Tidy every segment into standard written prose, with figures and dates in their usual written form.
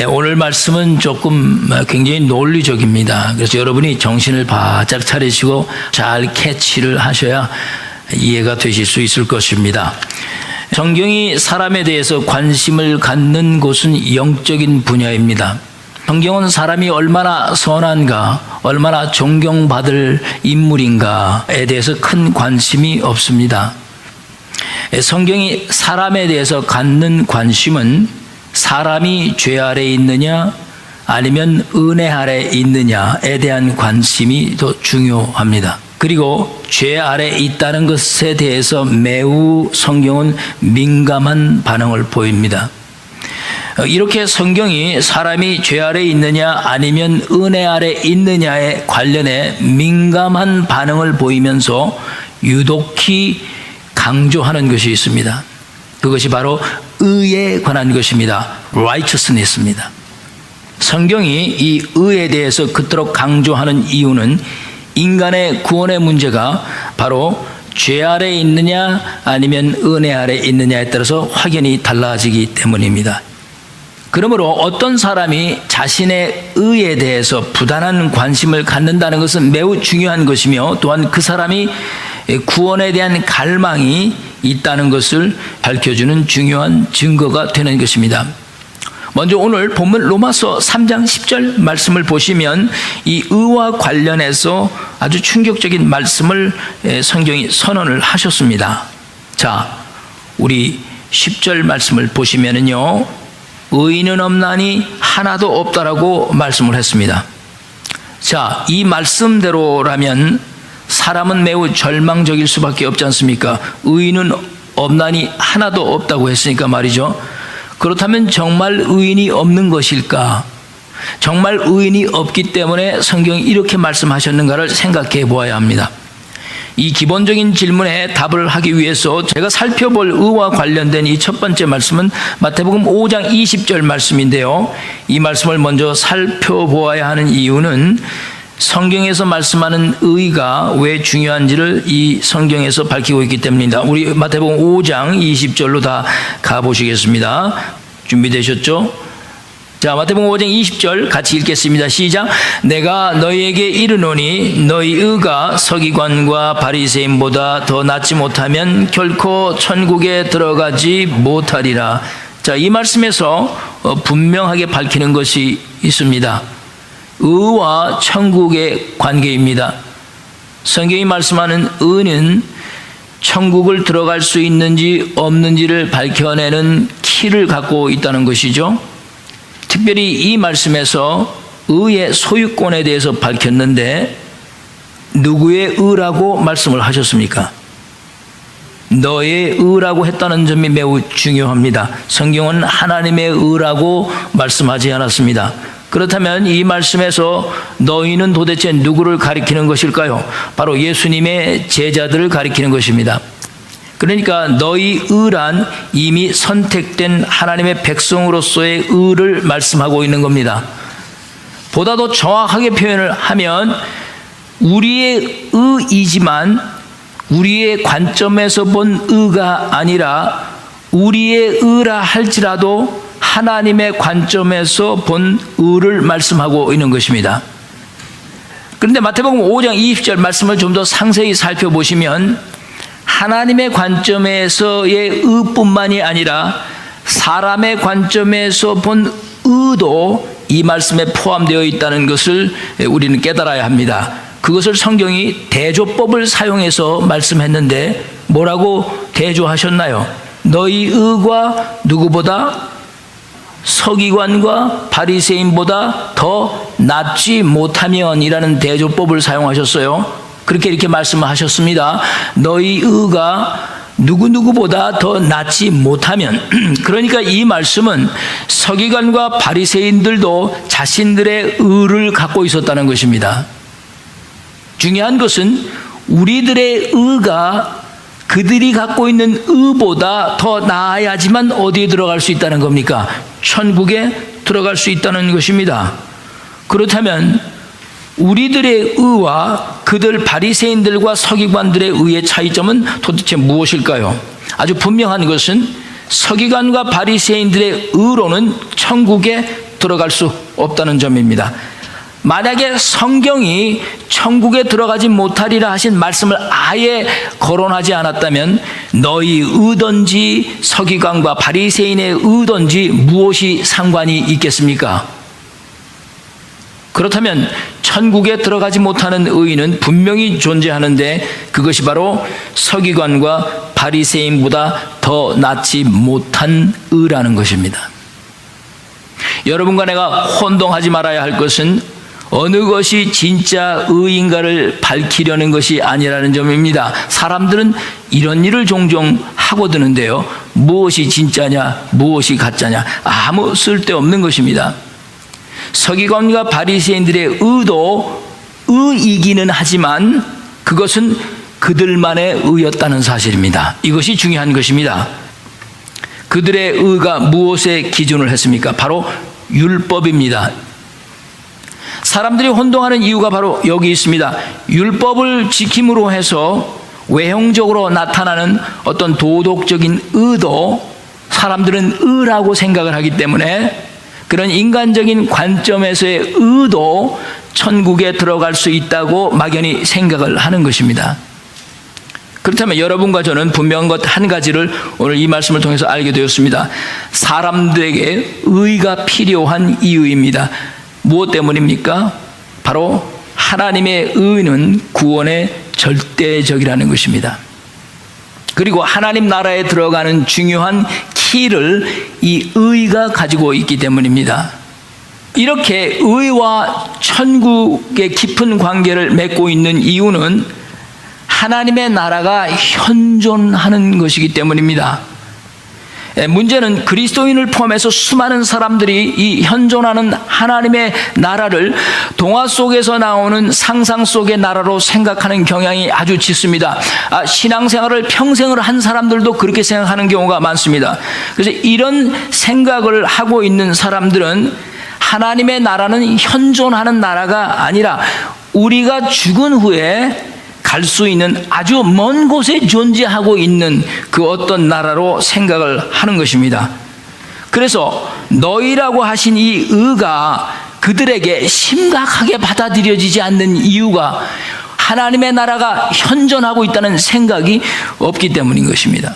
오늘 말씀은 조금 굉장히 논리적입니다. 그래서 여러분이 정신을 바짝 차리시고 잘 캐치를 하셔야 이해가 되실 수 있을 것입니다. 성경이 사람에 대해서 관심을 갖는 곳은 영적인 분야입니다. 성경은 사람이 얼마나 선한가, 얼마나 존경받을 인물인가에 대해서 큰 관심이 없습니다. 성경이 사람에 대해서 갖는 관심은 사람이 죄 아래 있느냐 아니면 은혜 아래 있느냐에 대한 관심이 더 중요합니다. 그리고 죄 아래 있다는 것에 대해서 매우 성경은 민감한 반응을 보입니다. 이렇게 성경이 사람이 죄 아래 있느냐 아니면 은혜 아래 있느냐에 관련해 민감한 반응을 보이면서 유독히 강조하는 것이 있습니다. 그것이 바로 의에 관한 것입니다. righteousness입니다. 성경이 이 의에 대해서 그토록 강조하는 이유는 인간의 구원의 문제가 바로 죄 아래 있느냐 아니면 은혜 아래 있느냐에 따라서 확연히 달라지기 때문입니다. 그러므로 어떤 사람이 자신의 의에 대해서 부단한 관심을 갖는다는 것은 매우 중요한 것이며 또한 그 사람이 구원에 대한 갈망이 있다는 것을 밝혀주는 중요한 증거가 되는 것입니다. 먼저 오늘 본문 로마서 3장 10절 말씀을 보시면 이 의와 관련해서 아주 충격적인 말씀을 성경이 선언을 하셨습니다. 자, 우리 10절 말씀을 보시면은요, 의인은 없나니 하나도 없다라고 말씀을 했습니다. 자, 이 말씀대로라면 사람은 매우 절망적일 수밖에 없지 않습니까? 의인은 없나니 하나도 없다고 했으니까 말이죠. 그렇다면 정말 의인이 없는 것일까? 정말 의인이 없기 때문에 성경이 이렇게 말씀하셨는가를 생각해 보아야 합니다. 이 기본적인 질문에 답을 하기 위해서 제가 살펴볼 의와 관련된 이 첫 번째 말씀은 마태복음 5장 20절 말씀인데요. 이 말씀을 먼저 살펴보아야 하는 이유는 성경에서 말씀하는 의가 왜 중요한지를 이 성경에서 밝히고 있기 때문입니다. 우리 마태복음 5장 20절로 다 가보시겠습니다. 준비되셨죠? 자, 마태복음 5장 20절 같이 읽겠습니다. 시작. 내가 너희에게 이르노니 너희 의가 서기관과 바리새인보다 더 낫지 못하면 결코 천국에 들어가지 못하리라. 자, 이 말씀에서 분명하게 밝히는 것이 있습니다. 의와 천국의 관계입니다. 성경이 말씀하는 의는 천국을 들어갈 수 있는지 없는지를 밝혀내는 키를 갖고 있다는 것이죠. 특별히 이 말씀에서 의의 소유권에 대해서 밝혔는데 누구의 의라고 말씀을 하셨습니까? 너의 의라고 했다는 점이 매우 중요합니다. 성경은 하나님의 의라고 말씀하지 않았습니다. 그렇다면 이 말씀에서 너희는 도대체 누구를 가리키는 것일까요? 바로 예수님의 제자들을 가리키는 것입니다. 그러니까 너희 의란 이미 선택된 하나님의 백성으로서의 의를 말씀하고 있는 겁니다. 보다 더 정확하게 표현을 하면 우리의 의이지만 우리의 관점에서 본 의가 아니라 우리의 의라 할지라도 하나님의 관점에서 본 의를 말씀하고 있는 것입니다. 그런데 마태복음 5장 20절 말씀을 좀 더 상세히 살펴보시면 하나님의 관점에서의 의뿐만이 아니라 사람의 관점에서 본 의도 이 말씀에 포함되어 있다는 것을 우리는 깨달아야 합니다. 그것을 성경이 대조법을 사용해서 말씀했는데 뭐라고 대조하셨나요? 너희 의가 누구보다 서기관과 바리새인보다 더 낫지 못하면이라는 대조법을 사용하셨어요. 그렇게 이렇게 말씀하셨습니다. 너희 의가 누구보다 더 낫지 못하면, 그러니까 이 말씀은 서기관과 바리새인들도 자신들의 의를 갖고 있었다는 것입니다. 중요한 것은 우리들의 의가 그들이 갖고 있는 의보다 더 나아야지만 어디에 들어갈 수 있다는 겁니까? 천국에 들어갈 수 있다는 것입니다. 그렇다면 우리들의 의와 그들 바리새인들과 서기관들의 의의 차이점은 도대체 무엇일까요? 아주 분명한 것은 서기관과 바리새인들의 의로는 천국에 들어갈 수 없다는 점입니다. 만약에 성경이 천국에 들어가지 못하리라 하신 말씀을 아예 거론하지 않았다면 너희 의든지 서기관과 바리새인의 의든지 무엇이 상관이 있겠습니까? 그렇다면 천국에 들어가지 못하는 의인은 분명히 존재하는데 그것이 바로 서기관과 바리새인보다 더 낫지 못한 의라는 것입니다. 여러분과 내가 혼동하지 말아야 할 것은 어느 것이 진짜 의인가를 밝히려는 것이 아니라는 점입니다. 사람들은 이런 일을 종종 하고 드는데요. 무엇이 진짜냐, 무엇이 가짜냐, 아무 쓸데없는 것입니다. 서기관과 바리새인들의 의도 의이기는 하지만 그것은 그들만의 의였다는 사실입니다. 이것이 중요한 것입니다. 그들의 의가 무엇에 기준을 했습니까? 바로 율법입니다. 사람들이 혼동하는 이유가 바로 여기 있습니다. 율법을 지킴으로 해서 외형적으로 나타나는 어떤 도덕적인 의도, 사람들은 의라고 생각을 하기 때문에 그런 인간적인 관점에서의 의도, 천국에 들어갈 수 있다고 막연히 생각을 하는 것입니다. 그렇다면 여러분과 저는 분명한 것 한 가지를 오늘 이 말씀을 통해서 알게 되었습니다. 사람들에게 의가 필요한 이유입니다. 무엇 때문입니까? 바로 하나님의 의는 구원의 절대적이라는 것입니다. 그리고 하나님 나라에 들어가는 중요한 키를 이 의가 가지고 있기 때문입니다. 이렇게 의와 천국의 깊은 관계를 맺고 있는 이유는 하나님의 나라가 현존하는 것이기 때문입니다. 문제는 그리스도인을 포함해서 수많은 사람들이 이 현존하는 하나님의 나라를 동화 속에서 나오는 상상 속의 나라로 생각하는 경향이 아주 짙습니다. 신앙생활을 평생을 한 사람들도 그렇게 생각하는 경우가 많습니다. 그래서 이런 생각을 하고 있는 사람들은 하나님의 나라는 현존하는 나라가 아니라 우리가 죽은 후에 갈 수 있는 아주 먼 곳에 존재하고 있는 그 어떤 나라로 생각을 하는 것입니다. 그래서 너희라고 하신 이 의가 그들에게 심각하게 받아들여지지 않는 이유가 하나님의 나라가 현존하고 있다는 생각이 없기 때문인 것입니다.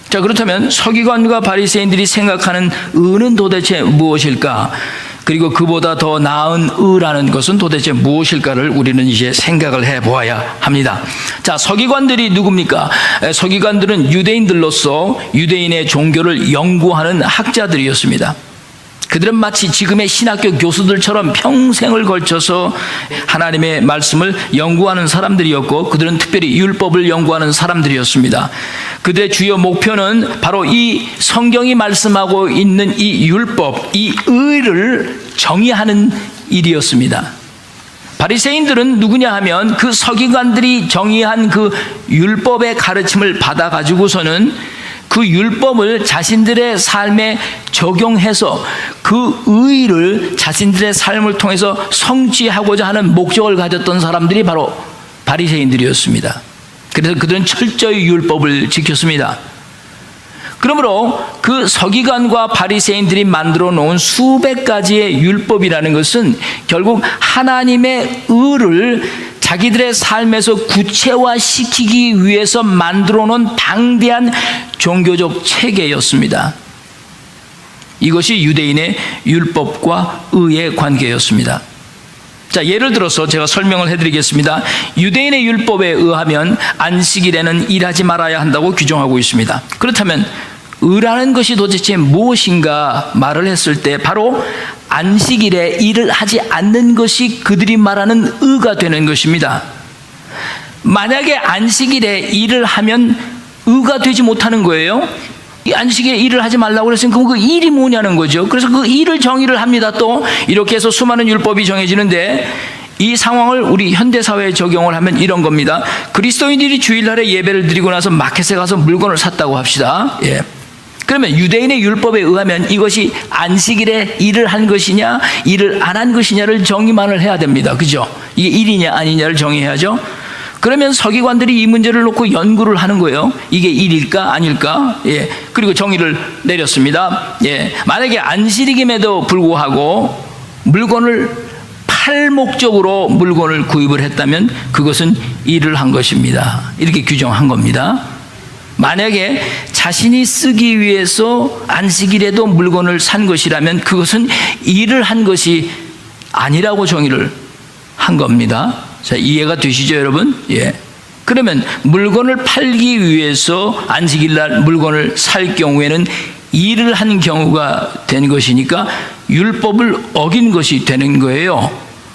자, 그렇다면 서기관과 바리새인들이 생각하는 의는 도대체 무엇일까? 그리고 그보다 더 나은 의라는 것은 도대체 무엇일까를 우리는 이제 생각을 해보아야 합니다. 자, 서기관들이 누굽니까? 서기관들은 유대인들로서 유대인의 종교를 연구하는 학자들이었습니다. 그들은 마치 지금의 신학교 교수들처럼 평생을 걸쳐서 하나님의 말씀을 연구하는 사람들이었고 그들은 특별히 율법을 연구하는 사람들이었습니다. 그들의 주요 목표는 바로 이 성경이 말씀하고 있는 이 율법, 이 의를 정의하는 일이었습니다. 바리새인들은 누구냐 하면 그 서기관들이 정의한 그 율법의 가르침을 받아가지고서는 그 율법을 자신들의 삶에 적용해서 그 의를 자신들의 삶을 통해서 성취하고자 하는 목적을 가졌던 사람들이 바로 바리새인들이었습니다. 그래서 그들은 철저히 율법을 지켰습니다. 그러므로 그 서기관과 바리새인들이 만들어 놓은 수백 가지의 율법이라는 것은 결국 하나님의 의를 자기들의 삶에서 구체화시키기 위해서 만들어 놓은 방대한 종교적 체계였습니다. 이것이 유대인의 율법과 의의 관계였습니다. 자, 예를 들어서 제가 설명을 해드리겠습니다. 유대인의 율법에 의하면 안식일에는 일하지 말아야 한다고 규정하고 있습니다. 그렇다면 의라는 것이 도대체 무엇인가 말을 했을 때 바로 안식일에 일을 하지 않는 것이 그들이 말하는 의가 되는 것입니다. 만약에 안식일에 일을 하면 의가 되지 못하는 거예요. 이 안식일에 일을 하지 말라고 그랬으니까 그 일이 뭐냐는 거죠. 그래서 그 일을 정의를 합니다. 또 이렇게 해서 수많은 율법이 정해지는데 이 상황을 우리 현대사회에 적용을 하면 이런 겁니다. 그리스도인들이 주일날에 예배를 드리고 나서 마켓에 가서 물건을 샀다고 합시다. 그러면 유대인의 율법에 의하면 이것이 안식일에 일을 한 것이냐 일을 안 한 것이냐를 정의만을 해야 됩니다. 그죠? 이게 일이냐 아니냐를 정의해야죠. 그러면 서기관들이 이 문제를 놓고 연구를 하는 거예요. 이게 일일까 아닐까? 예. 그리고 정의를 내렸습니다. 예. 만약에 안식일임에도 불구하고 물건을 팔 목적으로 물건을 구입을 했다면 그것은 일을 한 것입니다. 이렇게 규정한 겁니다. 만약에 자신이 쓰기 위해서 안식일에도 물건을 산 것이라면 그것은 일을 한 것이 아니라고 정의를 한 겁니다. 자, 이해가 되시죠, 여러분? 예. 그러면 물건을 팔기 위해서 안식일날 물건을 살 경우에는 일을 한 경우가 된 것이니까 율법을 어긴 것이 되는 거예요.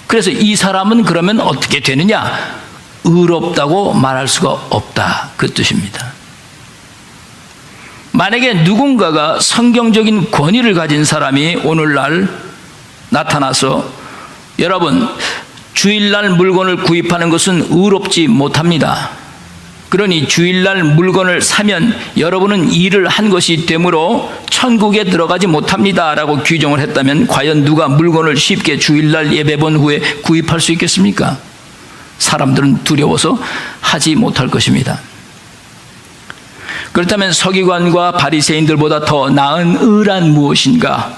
그래서 이 사람은 그러면 어떻게 되느냐? 의롭다고 말할 수가 없다. 그 뜻입니다. 만약에 누군가가 성경적인 권위를 가진 사람이 오늘날 나타나서 여러분, 주일날 물건을 구입하는 것은 의롭지 못합니다. 그러니 주일날 물건을 사면 여러분은 일을 한 것이 되므로 천국에 들어가지 못합니다 라고 규정을 했다면 과연 누가 물건을 쉽게 주일날 예배 본 후에 구입할 수 있겠습니까? 사람들은 두려워서 하지 못할 것입니다. 그렇다면 서기관과 바리새인들보다 더 나은 의란 무엇인가?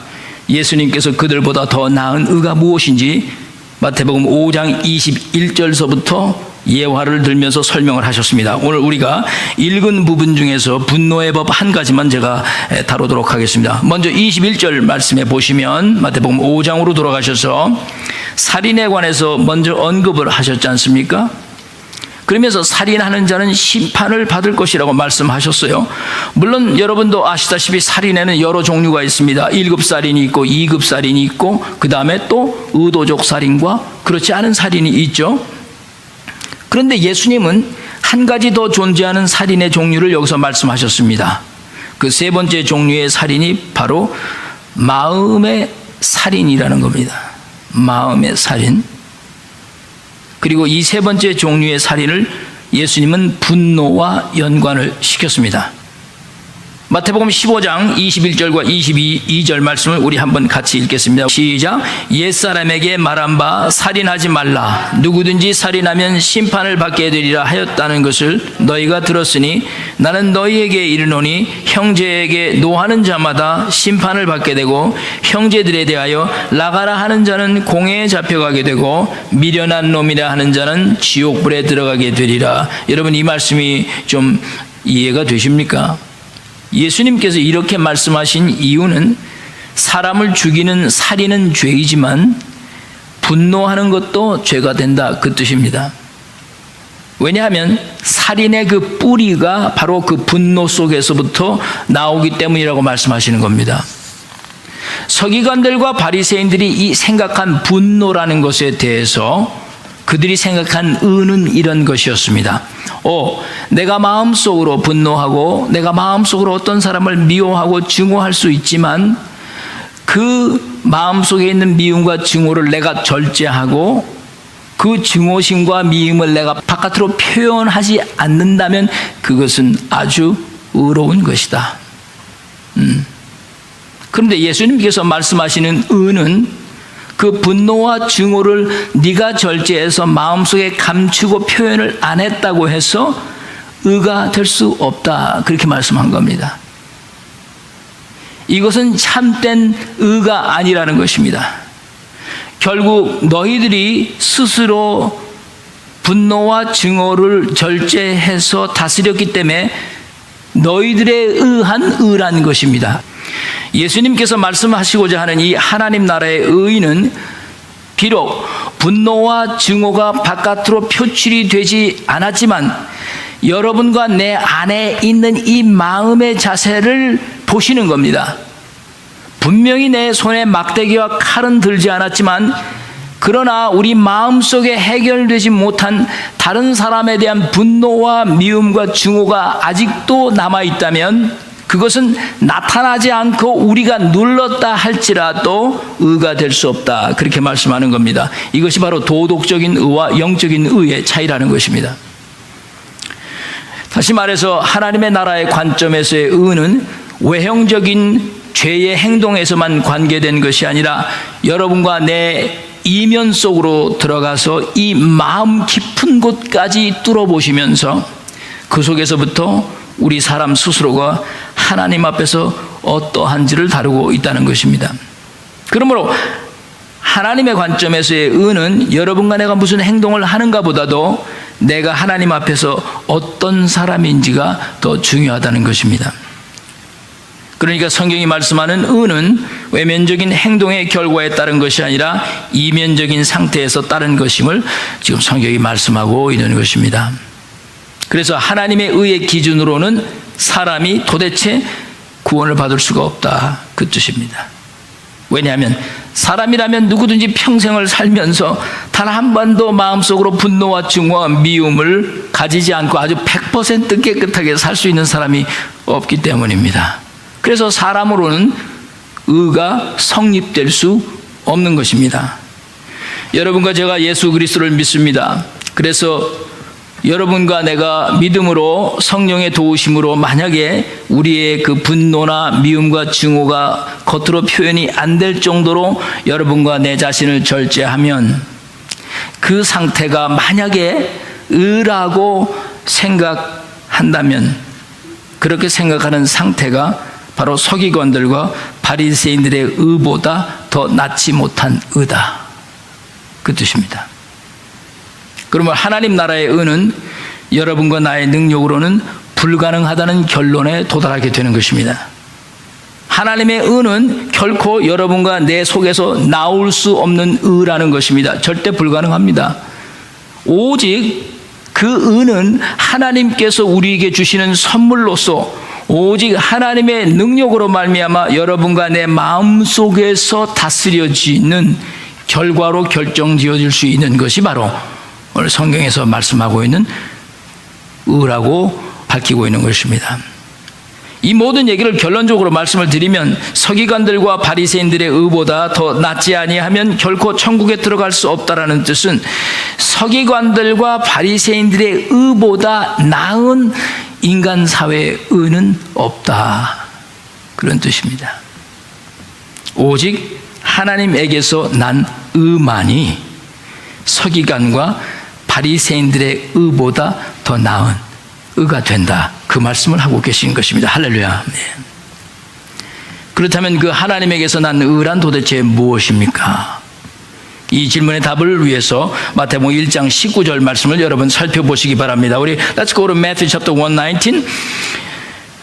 예수님께서 그들보다 더 나은 의가 무엇인지 마태복음 5장 21절서부터 예화를 들면서 설명을 하셨습니다. 오늘 우리가 읽은 부분 중에서 분노의 법 한 가지만 제가 다루도록 하겠습니다. 먼저 21절 말씀에 보시면 마태복음 5장으로 돌아가셔서 살인에 관해서 먼저 언급을 하셨지 않습니까? 그러면서 살인하는 자는 심판을 받을 것이라고 말씀하셨어요. 물론 여러분도 아시다시피 살인에는 여러 종류가 있습니다. 1급 살인이 있고 2급 살인이 있고 그 다음에 또 의도적 살인과 그렇지 않은 살인이 있죠. 그런데 예수님은 한 가지 더 존재하는 살인의 종류를 여기서 말씀하셨습니다. 그 세 번째 종류의 살인이 바로 마음의 살인이라는 겁니다. 마음의 살인. 그리고 이 세 번째 종류의 살인을 예수님은 분노와 연관을 시켰습니다. 마태복음 15장 21절과 22절 말씀을 우리 한번 같이 읽겠습니다. 시작. 옛사람에게 말한 바 살인하지 말라. 누구든지 살인하면 심판을 받게 되리라 하였다는 것을 너희가 들었으니 나는 너희에게 이르노니 형제에게 노하는 자마다 심판을 받게 되고 형제들에 대하여 나가라 하는 자는 공회에 잡혀가게 되고 미련한 놈이라 하는 자는 지옥불에 들어가게 되리라. 여러분, 이 말씀이 좀 이해가 되십니까? 예수님께서 이렇게 말씀하신 이유는 사람을 죽이는 살인은 죄이지만 분노하는 것도 죄가 된다, 그 뜻입니다. 왜냐하면 살인의 그 뿌리가 바로 그 분노 속에서부터 나오기 때문이라고 말씀하시는 겁니다. 서기관들과 바리새인들이 이 생각한 분노라는 것에 대해서 그들이 생각한 의는 이런 것이었습니다. 내가 마음속으로 분노하고 내가 마음속으로 어떤 사람을 미워하고 증오할 수 있지만 그 마음속에 있는 미움과 증오를 내가 절제하고 그 증오심과 미움을 내가 바깥으로 표현하지 않는다면 그것은 아주 의로운 것이다. 그런데 예수님께서 말씀하시는 의는 그 분노와 증오를 네가 절제해서 마음속에 감추고 표현을 안 했다고 해서 의가 될 수 없다, 그렇게 말씀한 겁니다. 이것은 참된 의가 아니라는 것입니다. 결국 너희들이 스스로 분노와 증오를 절제해서 다스렸기 때문에 너희들에 의한 의라는 것입니다. 예수님께서 말씀하시고자 하는 이 하나님 나라의 의는 비록 분노와 증오가 바깥으로 표출이 되지 않았지만 여러분과 내 안에 있는 이 마음의 자세를 보시는 겁니다. 분명히 내 손에 막대기와 칼은 들지 않았지만 그러나 우리 마음속에 해결되지 못한 다른 사람에 대한 분노와 미움과 증오가 아직도 남아있다면 그것은 나타나지 않고 우리가 눌렀다 할지라도 의가 될 수 없다, 그렇게 말씀하는 겁니다. 이것이 바로 도덕적인 의와 영적인 의의 차이라는 것입니다. 다시 말해서 하나님의 나라의 관점에서의 의는 외형적인 죄의 행동에서만 관계된 것이 아니라 여러분과 내 이면 속으로 들어가서 이 마음 깊은 곳까지 뚫어보시면서 그 속에서부터 우리 사람 스스로가 하나님 앞에서 어떠한지를 다루고 있다는 것입니다. 그러므로 하나님의 관점에서의 의는 여러분과 내가 무슨 행동을 하는가 보다도 내가 하나님 앞에서 어떤 사람인지가 더 중요하다는 것입니다. 그러니까 성경이 말씀하는 의는 외면적인 행동의 결과에 따른 것이 아니라 이면적인 상태에서 따른 것임을 지금 성경이 말씀하고 있는 것입니다. 그래서 하나님의 의의 기준으로는 사람이 도대체 구원을 받을 수가 없다, 그 뜻입니다. 왜냐하면 사람이라면 누구든지 평생을 살면서 단 한 번도 마음속으로 분노와 증오와 미움을 가지지 않고 아주 100% 깨끗하게 살 수 있는 사람이 없기 때문입니다. 그래서 사람으로는 의가 성립될 수 없는 것입니다. 여러분과 제가 예수 그리스도를 믿습니다. 그래서 여러분과 내가 믿음으로 성령의 도우심으로 만약에 우리의 그 분노나 미움과 증오가 겉으로 표현이 안 될 정도로 여러분과 내 자신을 절제하면 그 상태가 만약에 의라고 생각한다면 그렇게 생각하는 상태가 바로 서기관들과 바리새인들의 의보다 더 낫지 못한 의다, 그 뜻입니다. 그러면 하나님 나라의 의는 여러분과 나의 능력으로는 불가능하다는 결론에 도달하게 되는 것입니다. 하나님의 의는 결코 여러분과 내 속에서 나올 수 없는 의라는 것입니다. 절대 불가능합니다. 오직 그 의는 하나님께서 우리에게 주시는 선물로서 오직 하나님의 능력으로 말미암아 여러분과 내 마음속에서 다스려지는 결과로 결정지어질 수 있는 것이 바로 오늘 성경에서 말씀하고 있는 의라고 밝히고 있는 것입니다. 이 모든 얘기를 결론적으로 말씀을 드리면 서기관들과 바리새인들의 의보다 더 낫지 아니하면 결코 천국에 들어갈 수 없다라는 뜻은 서기관들과 바리새인들의 의보다 나은 인간 사회의 의는 없다, 그런 뜻입니다. 오직 하나님에게서 난 의만이 서기관과 바리새인들의 의보다 더 나은 의가 된다, 그 말씀을 하고 계신 것입니다. 할렐루야. 네. 그렇다면 그 하나님에게서 난 의란 도대체 무엇입니까? 이 질문의 답을 위해서 마태복음 1장 19절 말씀을 여러분 살펴보시기 바랍니다. 우리 Let's go to Matthew chapter 1:19.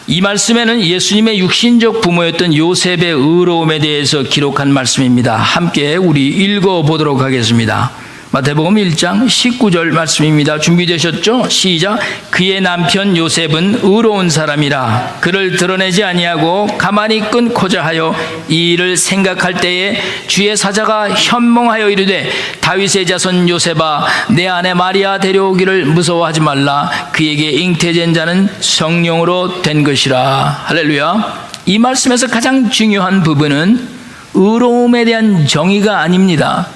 이 말씀에는 예수님의 육신적 부모였던 요셉의 의로움에 대해서 기록한 말씀입니다. 함께 우리 읽어보도록 하겠습니다. 마태복음 1장 19절 말씀입니다. 준비되셨죠? 시작. 그의 남편 요셉은 의로운 사람이라 그를 드러내지 아니하고 가만히 끊고자 하여 이 일을 생각할 때에 주의 사자가 현몽하여 이르되 다윗의 자손 요셉아 내 아내 마리아 데려오기를 무서워하지 말라 그에게 잉태된 자는 성령으로 된 것이라. 할렐루야. 이 말씀에서 가장 중요한 부분은 의로움에 대한 정의가 아닙니다.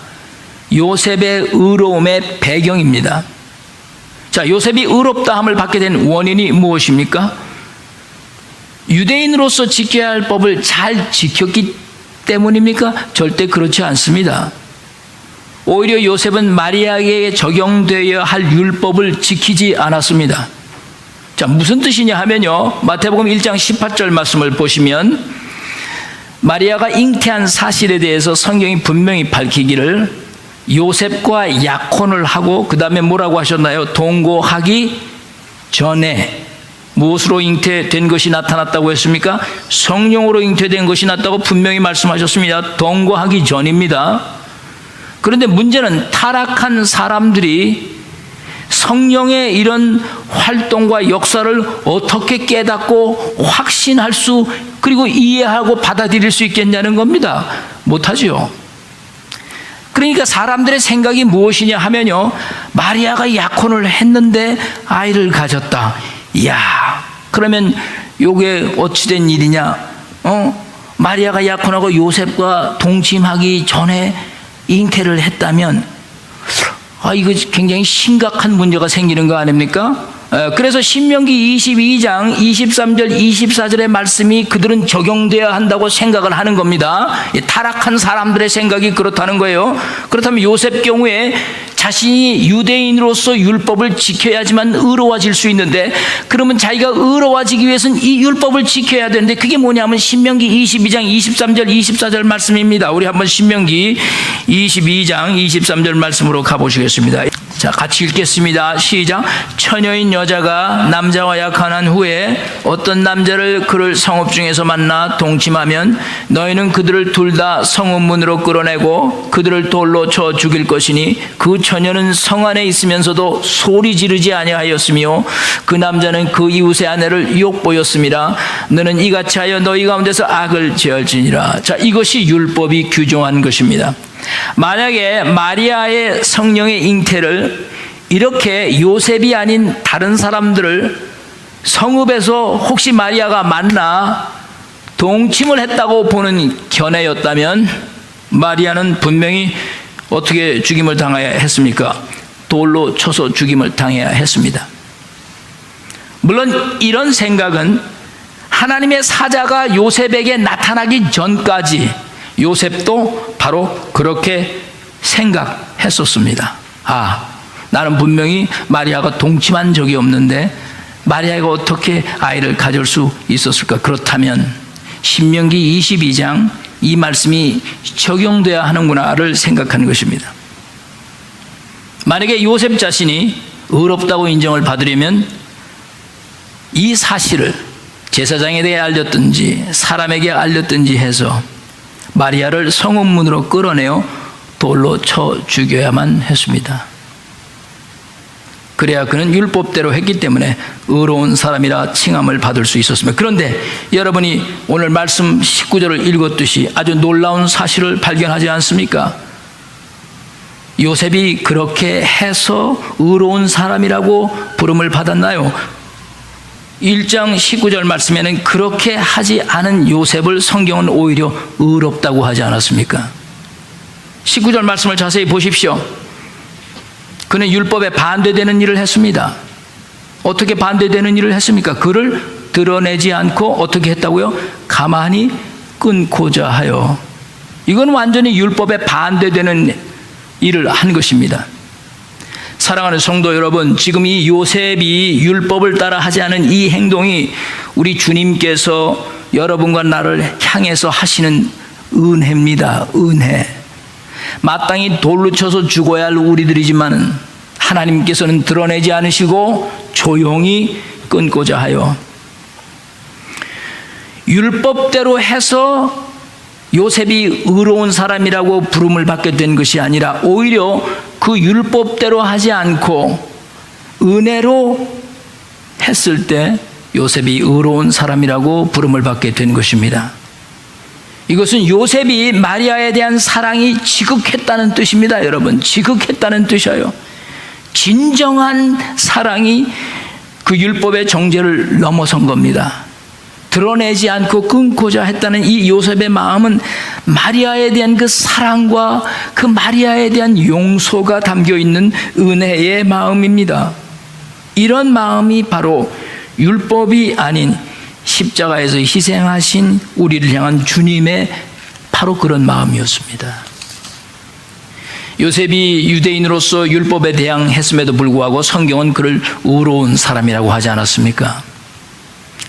요셉의 의로움의 배경입니다. 자, 요셉이 의롭다함을 받게 된 원인이 무엇입니까? 유대인으로서 지켜야 할 법을 잘 지켰기 때문입니까? 절대 그렇지 않습니다. 오히려 요셉은 마리아에게 적용되어야 할 율법을 지키지 않았습니다. 자, 무슨 뜻이냐 하면요, 마태복음 1장 18절 말씀을 보시면 마리아가 잉태한 사실에 대해서 성경이 분명히 밝히기를 요셉과 약혼을 하고 그 다음에 뭐라고 하셨나요? 동거하기 전에 무엇으로 잉태된 것이 나타났다고 했습니까? 성령으로 잉태된 것이 났다고 분명히 말씀하셨습니다. 동거하기 전입니다. 그런데 문제는 타락한 사람들이 성령의 이런 활동과 역사를 어떻게 깨닫고 확신할 수 그리고 이해하고 받아들일 수 있겠냐는 겁니다. 못하죠. 그러니까 사람들의 생각이 무엇이냐 하면요, 마리아가 약혼을 했는데 아이를 가졌다. 이야, 그러면 요게 어찌된 일이냐? 마리아가 약혼하고 요셉과 동침하기 전에 잉태를 했다면 이거 굉장히 심각한 문제가 생기는 거 아닙니까? 그래서 신명기 22장 23절 24절의 말씀이 그들은 적용되어야 한다고 생각을 하는 겁니다. 타락한 사람들의 생각이 그렇다는 거예요. 그렇다면 요셉 경우에 자신이 유대인으로서 율법을 지켜야지만 의로워질 수 있는데, 그러면 자기가 의로워지기 위해서는 이 율법을 지켜야 되는데 그게 뭐냐면 신명기 22장 23절 24절 말씀입니다. 우리 한번 신명기 22장 23절 말씀으로 가보시겠습니다. 자, 같이 읽겠습니다. 시작. 처녀인 여자가 남자와 약혼한 후에 어떤 남자를 그를 성읍 중에서 만나 동침하면 너희는 그들을 둘 다 성읍문으로 끌어내고 그들을 돌로 쳐 죽일 것이니 그 처녀는 성 안에 있으면서도 소리 지르지 아니하였으며 그 남자는 그 이웃의 아내를 욕보였습니다. 너는 이같이 하여 너희 가운데서 악을 지을지니라. 자, 이것이 율법이 규정한 것입니다. 만약에 마리아의 성령의 잉태를 이렇게 요셉이 아닌 다른 사람들을 성읍에서 혹시 마리아가 만나 동침을 했다고 보는 견해였다면 마리아는 분명히 어떻게 죽임을 당해야 했습니까? 돌로 쳐서 죽임을 당해야 했습니다. 물론 이런 생각은 하나님의 사자가 요셉에게 나타나기 전까지 요셉도 바로 그렇게 생각했었습니다. 나는 분명히 마리아가 동침한 적이 없는데 마리아가 어떻게 아이를 가질 수 있었을까? 그렇다면 신명기 22장 이 말씀이 적용돼야 하는구나를 생각하는 것입니다. 만약에 요셉 자신이 의롭다고 인정을 받으려면 이 사실을 제사장에 대해 알렸든지 사람에게 알렸든지 해서 마리아를 성읍문으로 끌어내어 돌로 쳐 죽여야만 했습니다. 그래야 그는 율법대로 했기 때문에 의로운 사람이라 칭함을 받을 수 있었습니다. 그런데 여러분이 오늘 말씀 19절을 읽었듯이 아주 놀라운 사실을 발견하지 않습니까? 요셉이 그렇게 해서 의로운 사람이라고 부름을 받았나요? 1장 19절 말씀에는 그렇게 하지 않은 요셉을 성경은 오히려 의롭다고 하지 않았습니까? 19절 말씀을 자세히 보십시오. 그는 율법에 반대되는 일을 했습니다. 어떻게 반대되는 일을 했습니까? 그를 드러내지 않고 어떻게 했다고요? 가만히 끊고자 하여. 이건 완전히 율법에 반대되는 일을 한 것입니다. 사랑하는 성도 여러분, 지금 이 요셉이 율법을 따라 하지 않은 이 행동이 우리 주님께서 여러분과 나를 향해서 하시는 은혜입니다. 은혜. 마땅히 돌로 쳐서 죽어야 할 우리들이지만 하나님께서는 드러내지 않으시고 조용히 끊고자 하여 율법대로 해서 요셉이 의로운 사람이라고 부름을 받게 된 것이 아니라 오히려 그 율법대로 하지 않고 은혜로 했을 때 요셉이 의로운 사람이라고 부름을 받게 된 것입니다. 이것은 요셉이 마리아에 대한 사랑이 지극했다는 뜻입니다. 여러분, 지극했다는 뜻이에요. 진정한 사랑이 그 율법의 정죄를 넘어선 겁니다. 드러내지 않고 끊고자 했다는 이 요셉의 마음은 마리아에 대한 그 사랑과 그 마리아에 대한 용서가 담겨 있는 은혜의 마음입니다. 이런 마음이 바로 율법이 아닌 십자가에서 희생하신 우리를 향한 주님의 바로 그런 마음이었습니다. 요셉이 유대인으로서 율법에 대항했음에도 불구하고 성경은 그를 의로운 사람이라고 하지 않았습니까?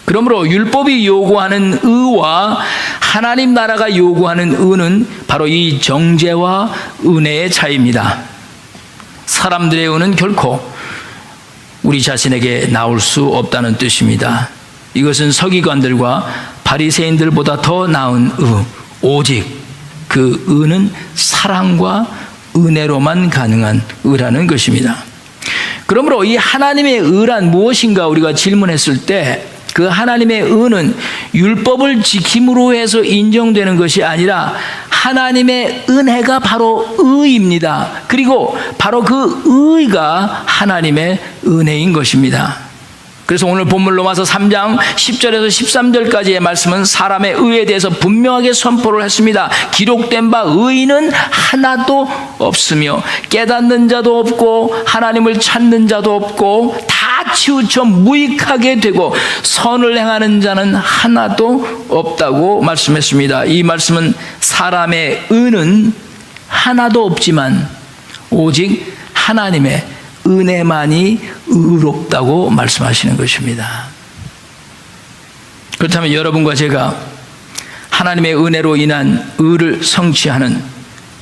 그러므로 율법이 요구하는 의와 하나님 나라가 요구하는 의는 바로 이 정죄와 은혜의 차이입니다. 사람들의 의는 결코 우리 자신에게 나올 수 없다는 뜻입니다. 이것은 서기관들과 바리새인들보다 더 나은 의, 오직 그 의는 사랑과 은혜로만 가능한 의라는 것입니다. 그러므로 이 하나님의 의란 무엇인가 우리가 질문했을 때 그 하나님의 의는 율법을 지킴으로 해서 인정되는 것이 아니라 하나님의 은혜가 바로 의입니다. 그리고 바로 그 의가 하나님의 은혜인 것입니다. 그래서 오늘 본문 로마서 3장 10절에서 13절까지의 말씀은 사람의 의에 대해서 분명하게 선포를 했습니다. 기록된 바 의인은 하나도 없으며 깨닫는 자도 없고 하나님을 찾는 자도 없고 다 치우쳐 무익하게 되고 선을 행하는 자는 하나도 없다고 말씀했습니다. 이 말씀은 사람의 의는 하나도 없지만 오직 하나님의 은혜만이 의롭다고 말씀하시는 것입니다. 그렇다면 여러분과 제가 하나님의 은혜로 인한 의를 성취하는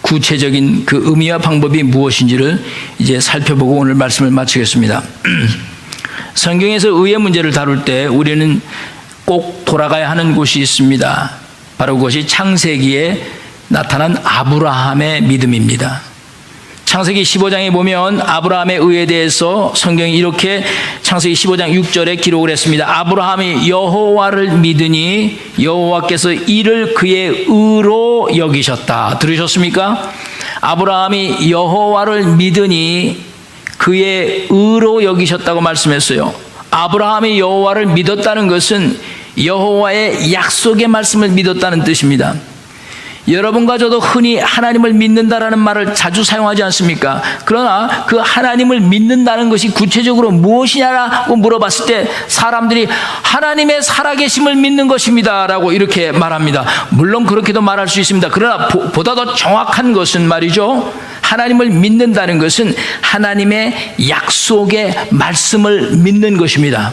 구체적인 그 의미와 방법이 무엇인지를 이제 살펴보고 오늘 말씀을 마치겠습니다. 성경에서 의의 문제를 다룰 때 우리는 꼭 돌아가야 하는 곳이 있습니다. 바로 그것이 창세기에 나타난 아브라함의 믿음입니다. 창세기 15장에 보면 아브라함의 의에 대해서 성경이 이렇게 창세기 15장 6절에 기록을 했습니다. 아브라함이 여호와를 믿으니 여호와께서 이를 그의 의로 여기셨다. 들으셨습니까? 아브라함이 여호와를 믿으니 그의 의로 여기셨다고 말씀했어요. 아브라함이 여호와를 믿었다는 것은 여호와의 약속의 말씀을 믿었다는 뜻입니다. 여러분과 저도 흔히 하나님을 믿는다라는 말을 자주 사용하지 않습니까? 그러나 그 하나님을 믿는다는 것이 구체적으로 무엇이냐라고 물어봤을 때 사람들이 하나님의 살아계심을 믿는 것입니다 라고 이렇게 말합니다. 물론 그렇게도 말할 수 있습니다. 그러나 보다 더 정확한 것은 말이죠, 하나님을 믿는다는 것은 하나님의 약속의 말씀을 믿는 것입니다.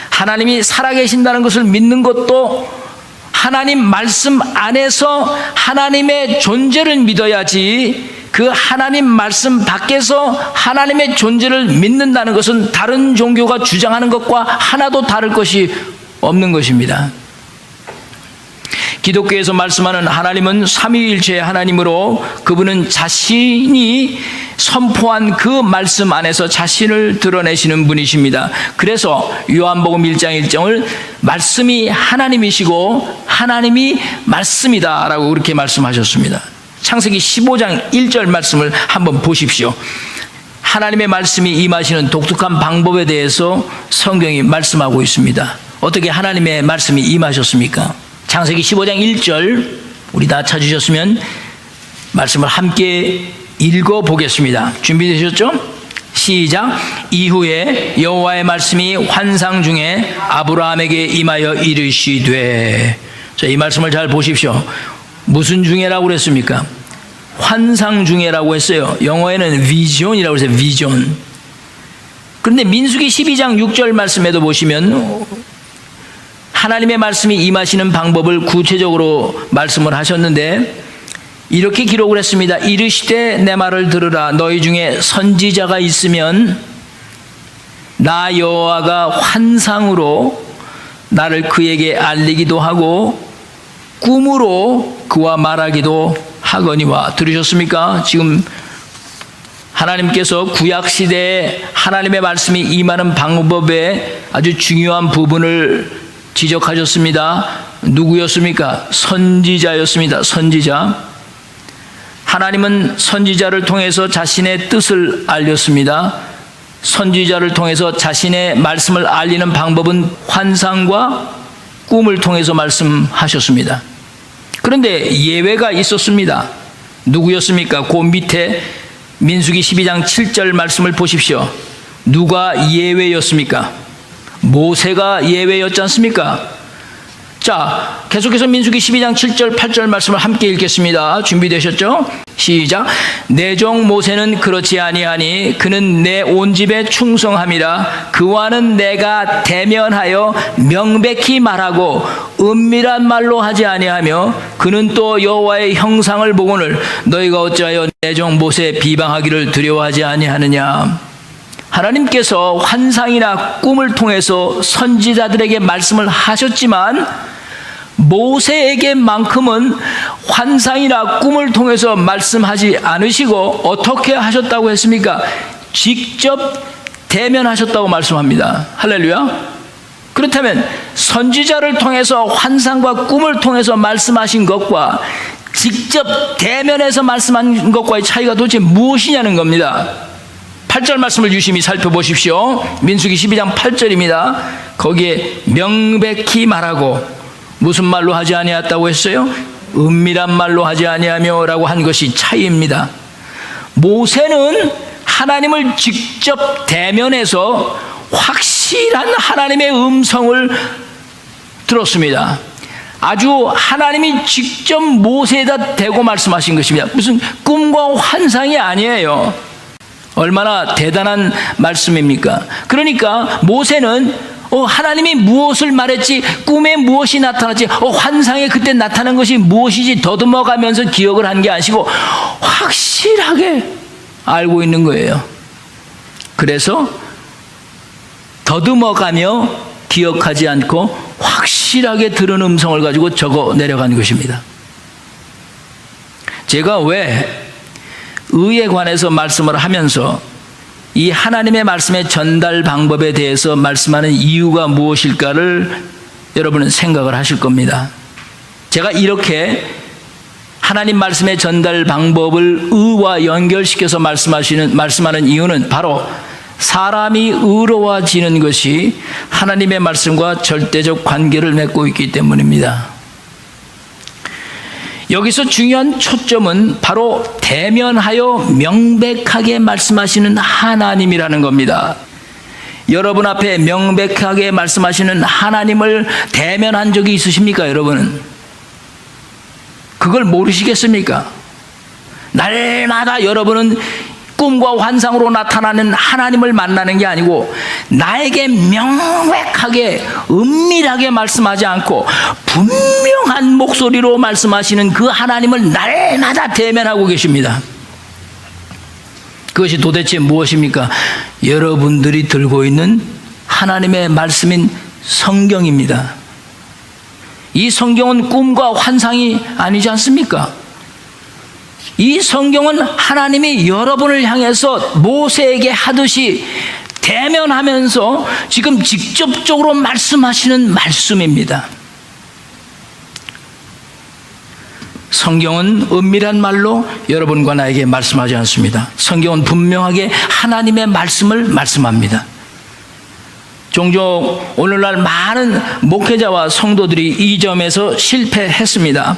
하나님이 살아계신다는 것을 믿는 것도 하나님 말씀 안에서 하나님의 존재를 믿어야지, 그 하나님 말씀 밖에서 하나님의 존재를 믿는다는 것은 다른 종교가 주장하는 것과 하나도 다를 것이 없는 것입니다. 기독교에서 말씀하는 하나님은 삼위일체의 하나님으로 그분은 자신이 선포한 그 말씀 안에서 자신을 드러내시는 분이십니다. 그래서 요한복음 1장 1절을 말씀이 하나님이시고 하나님이 말씀이다 라고 그렇게 말씀하셨습니다. 창세기 15장 1절 말씀을 한번 보십시오. 하나님의 말씀이 임하시는 독특한 방법에 대해서 성경이 말씀하고 있습니다. 어떻게 하나님의 말씀이 임하셨습니까? 창세기 15장 1절 우리 다 찾으셨으면 말씀을 함께 읽어보겠습니다. 준비되셨죠? 시작. 이후에 여호와의 말씀이 환상 중에 아브라함에게 임하여 이르시되. 자, 이 말씀을 잘 보십시오. 무슨 중에라고 그랬습니까? 환상 중에라고 했어요. 영어에는 vision이라고 했어요. vision. 그런데 민수기 12장 6절 말씀에도 보시면 하나님의 말씀이 임하시는 방법을 구체적으로 말씀을 하셨는데 이렇게 기록을 했습니다. 이르시되 내 말을 들으라. 너희 중에 선지자가 있으면 나 여호와가 환상으로 나를 그에게 알리기도 하고 꿈으로 그와 말하기도 하거니와. 들으셨습니까? 지금 하나님께서 구약시대에 하나님의 말씀이 임하는 방법에 아주 중요한 부분을 지적하셨습니다. 누구였습니까? 선지자였습니다. 선지자. 하나님은 선지자를 통해서 자신의 뜻을 알렸습니다. 선지자를 통해서 자신의 말씀을 알리는 방법은 환상과 꿈을 통해서 말씀하셨습니다. 그런데 예외가 있었습니다. 누구였습니까? 그 밑에 민수기 12장 7절 말씀을 보십시오. 누가 예외였습니까? 모세가 예외였지 않습니까? 자, 계속해서 민수기 12장 7절 8절 말씀을 함께 읽겠습니다. 준비되셨죠? 시작. 내 종 모세는 그렇지 아니하니 그는 내 온 집에 충성함이라. 그와는 내가 대면하여 명백히 말하고 은밀한 말로 하지 아니하며 그는 또 여호와의 형상을 보거늘 너희가 어찌하여 내 종 모세 비방하기를 두려워하지 아니하느냐. 하나님께서 환상이나 꿈을 통해서 선지자들에게 말씀을 하셨지만 모세에게만큼은 환상이나 꿈을 통해서 말씀하지 않으시고 어떻게 하셨다고 했습니까? 직접 대면하셨다고 말씀합니다. 할렐루야. 그렇다면 선지자를 통해서 환상과 꿈을 통해서 말씀하신 것과 직접 대면해서 말씀한 것과의 차이가 도대체 무엇이냐는 겁니다. 8절 말씀을 유심히 살펴보십시오. 민수기 12장 8절입니다. 거기에 명백히 말하고 무슨 말로 하지 아니하였다고 했어요? 은밀한 말로 하지 아니하며 라고 한 것이 차이입니다. 모세는 하나님을 직접 대면해서 확실한 하나님의 음성을 들었습니다. 아주 하나님이 직접 모세에다 대고 말씀하신 것입니다. 무슨 꿈과 환상이 아니에요. 얼마나 대단한 말씀입니까? 그러니까 모세는 하나님이 무엇을 말했지, 꿈에 무엇이 나타났지, 환상에 그때 나타난 것이 무엇이지 더듬어가면서 기억을 한 게 아니고 확실하게 알고 있는 거예요. 그래서 더듬어가며 기억하지 않고 확실하게 들은 음성을 가지고 적어 내려간 것입니다. 제가 왜 의에 관해서 말씀을 하면서 이 하나님의 말씀의 전달 방법에 대해서 말씀하는 이유가 무엇일까를 여러분은 생각을 하실 겁니다. 제가 이렇게 하나님 말씀의 전달 방법을 의와 연결시켜서 말씀하는 이유는 바로 사람이 의로워지는 것이 하나님의 말씀과 절대적 관계를 맺고 있기 때문입니다. 여기서 중요한 초점은 바로 대면하여 명백하게 말씀하시는 하나님이라는 겁니다. 여러분 앞에 명백하게 말씀하시는 하나님을 대면한 적이 있으십니까, 여러분은? 그걸 모르시겠습니까? 날마다 여러분은 꿈과 환상으로 나타나는 하나님을 만나는 게 아니고 나에게 명백하게 은밀하게 말씀하지 않고 분명한 목소리로 말씀하시는 그 하나님을 날마다 대면하고 계십니다. 그것이 도대체 무엇입니까? 여러분들이 들고 있는 하나님의 말씀인 성경입니다. 이 성경은 꿈과 환상이 아니지 않습니까? 이 성경은 하나님이 여러분을 향해서 모세에게 하듯이 대면하면서 지금 직접적으로 말씀하시는 말씀입니다. 성경은 은밀한 말로 여러분과 나에게 말씀하지 않습니다. 성경은 분명하게 하나님의 말씀을 말씀합니다. 종종 오늘날 많은 목회자와 성도들이 이 점에서 실패했습니다.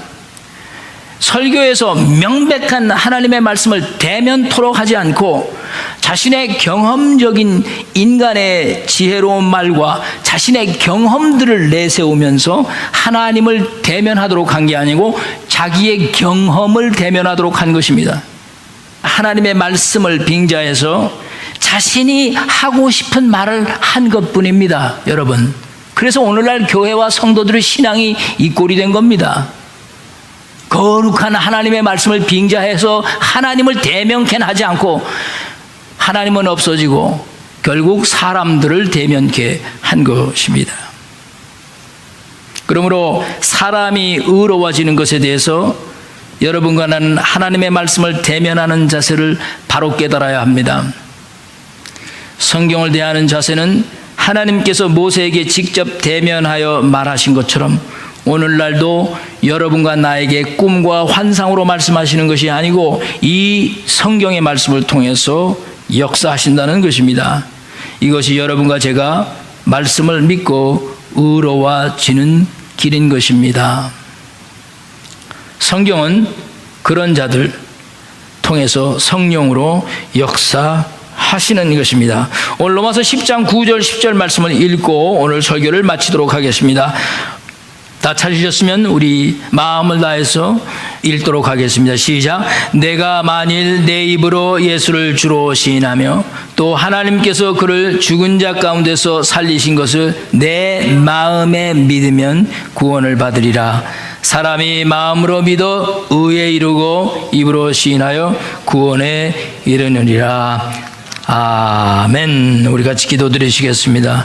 설교에서 명백한 하나님의 말씀을 대면토록 하지 않고 자신의 경험적인 인간의 지혜로운 말과 자신의 경험들을 내세우면서 하나님을 대면하도록 한 게 아니고 자기의 경험을 대면하도록 한 것입니다. 하나님의 말씀을 빙자해서 자신이 하고 싶은 말을 한 것뿐입니다, 여러분. 그래서 오늘날 교회와 성도들의 신앙이 이 꼴이 된 겁니다. 거룩한 하나님의 말씀을 빙자해서 하나님을 대면케 하지 않고 하나님은 없어지고 결국 사람들을 대면케 한 것입니다. 그러므로 사람이 의로워지는 것에 대해서 여러분과 나는 하나님의 말씀을 대면하는 자세를 바로 깨달아야 합니다. 성경을 대하는 자세는 하나님께서 모세에게 직접 대면하여 말하신 것처럼 오늘날도 여러분과 나에게 꿈과 환상으로 말씀하시는 것이 아니고 이 성경의 말씀을 통해서 역사하신다는 것입니다. 이것이 여러분과 제가 말씀을 믿고 의로워지는 길인 것입니다. 성경은 그런 자들 통해서 성령으로 역사하시는 것입니다. 오늘 로마서 10장 9절 10절 말씀을 읽고 오늘 설교를 마치도록 하겠습니다. 다 찾으셨으면 우리 마음을 다해서 읽도록 하겠습니다. 시작. 내가 만일 내 입으로 예수를 주로 시인하며 또 하나님께서 그를 죽은 자 가운데서 살리신 것을 내 마음에 믿으면 구원을 받으리라. 사람이 마음으로 믿어 의에 이르고 입으로 시인하여 구원에 이르느니라. 아멘. 우리 같이 기도드리시겠습니다.